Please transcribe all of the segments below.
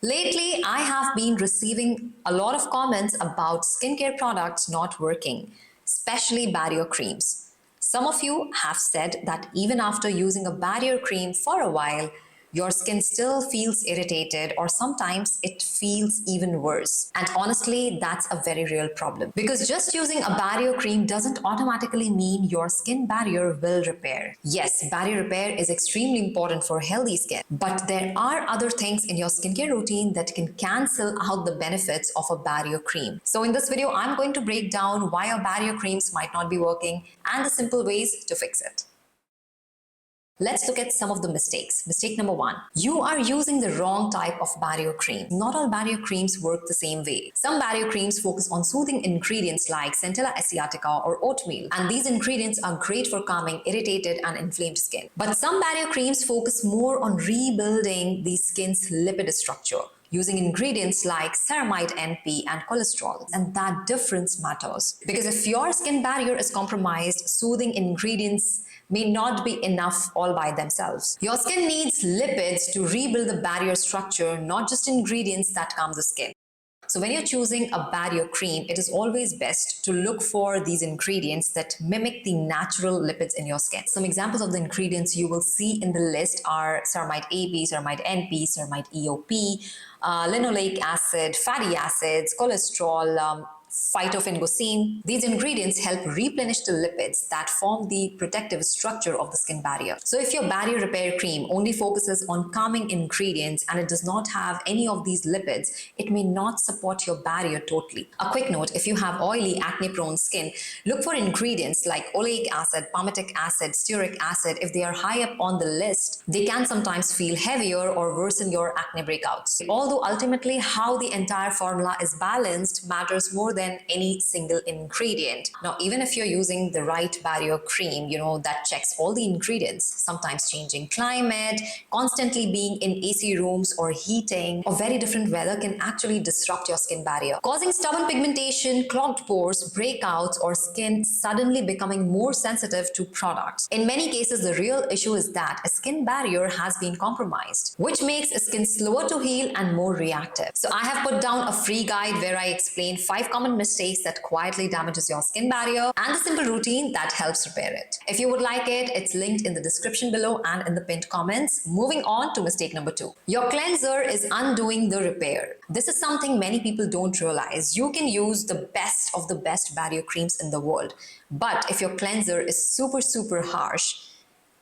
Lately, I have been receiving a lot of comments about skincare products not working, especially barrier creams. Some of you have said that even after using a barrier cream for a while, your skin still feels irritated or sometimes it feels even worse. And honestly, that's a very real problem because just using a barrier cream doesn't automatically mean your skin barrier will repair. Yes, barrier repair is extremely important for healthy skin, but there are other things in your skincare routine that can cancel out the benefits of a barrier cream. So in this video, I'm going to break down why our barrier creams might not be working and the simple ways to fix it. Let's look at some of the mistakes. Mistake number 1. You are using the wrong type of barrier cream. Not all barrier creams work the same way. Some barrier creams focus on soothing ingredients like Centella asiatica or oatmeal, and these ingredients are great for calming irritated and inflamed skin. But some barrier creams focus more on rebuilding the skin's lipid structure, using ingredients like ceramide NP and cholesterol. And that difference matters. Because if your skin barrier is compromised, soothing ingredients may not be enough all by themselves. Your skin needs lipids to rebuild the barrier structure, not just ingredients that calm the skin. So when you're choosing a barrier cream, it is always best to look for these ingredients that mimic the natural lipids in your skin. Some examples of the ingredients you will see in the list are ceramide AP, ceramide NP, ceramide EOP, linoleic acid, fatty acids, cholesterol, phytofingosine. These ingredients help replenish the lipids that form the protective structure of the skin barrier. So if your barrier repair cream only focuses on calming ingredients and it does not have any of these lipids, it may not support your barrier totally. A quick note, if you have oily, acne-prone skin, look for ingredients like oleic acid, palmitic acid, stearic acid. If they are high up on the list, they can sometimes feel heavier or worsen your acne breakouts. Although ultimately how the entire formula is balanced matters more than any single ingredient. Now, even if you're using the right barrier cream, that checks all the ingredients, sometimes changing climate, constantly being in AC rooms or heating or very different weather can actually disrupt your skin barrier, causing stubborn pigmentation, clogged pores, breakouts, or skin suddenly becoming more sensitive to products. In many cases, the real issue is that a skin barrier has been compromised, which makes skin slower to heal and more reactive. So I have put down a free guide where I explain 5 common mistakes that quietly damages your skin barrier and a simple routine that helps repair it. If you would like it, it's linked in the description below and in the pinned comments. Moving on to mistake number 2. Your cleanser is undoing the repair. This is something many people don't realize. You can use the best of the best barrier creams in the world, but if your cleanser is super harsh,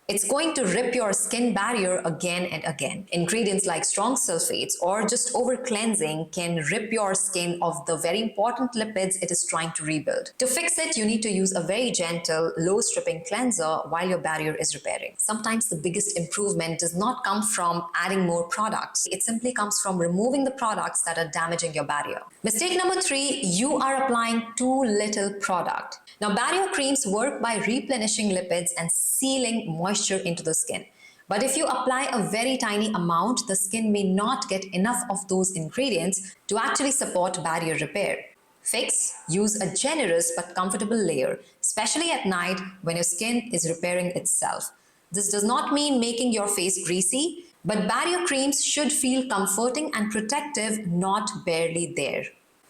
it's going to rip your skin barrier again and again. Ingredients like strong sulfates or just over cleansing can rip your skin of the very important lipids it is trying to rebuild. To fix it, you need to use a very gentle, low stripping cleanser while your barrier is repairing. Sometimes the biggest improvement does not come from adding more products. It simply comes from removing the products that are damaging your barrier. Mistake number 3, you are applying too little product. Now, barrier creams work by replenishing lipids and sealing moisture into the skin. But if you apply a very tiny amount, the skin may not get enough of those ingredients to actually support barrier repair. Fix: use a generous but comfortable layer, especially at night when your skin is repairing itself. This does not mean making your face greasy, but barrier creams should feel comforting and protective, not barely there.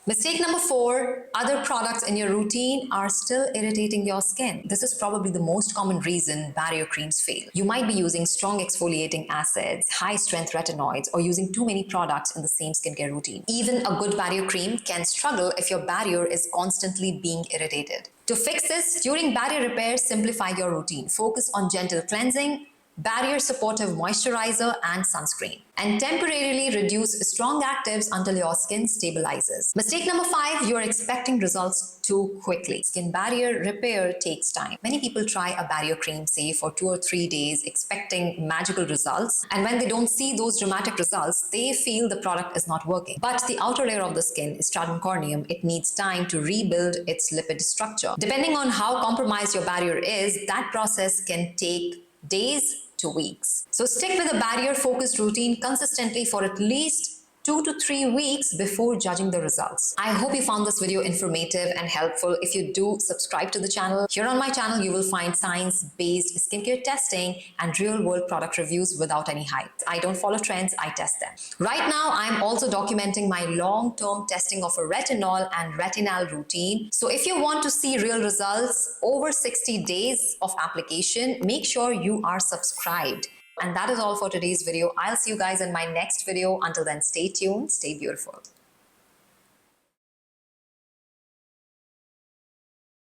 Mistake number 4, other products in your routine are still irritating your skin. This is probably the most common reason barrier creams fail. You might be using strong exfoliating acids, high-strength retinoids, or using too many products in the same skincare routine. Even a good barrier cream can struggle if your barrier is constantly being irritated. To fix this, during barrier repair, simplify your routine. Focus on gentle cleansing, barrier supportive moisturizer and sunscreen, and temporarily reduce strong actives until your skin stabilizes. Mistake number 5, you're expecting results too quickly. Skin barrier repair takes time. Many people try a barrier cream, say for 2 or 3 days, expecting magical results, and when they don't see those dramatic results, they feel the product is not working. But the outer layer of the skin is stratum corneum. It needs time to rebuild its lipid structure. Depending on how compromised your barrier is, that process can take days to weeks. So stick with a barrier-focused routine consistently for at least 2 to 3 weeks before judging the results. I hope you found this video informative and helpful. If you do, subscribe to the channel. Here on my channel, you will find science-based skincare testing and real-world product reviews without any hype. I don't follow trends, I test them. Right now, I'm also documenting my long-term testing of a retinol and retinol routine. So if you want to see real results over 60 days of application, make sure you are subscribed. And that is all for today's video. I'll see you guys in my next video. Until then, stay tuned, stay beautiful.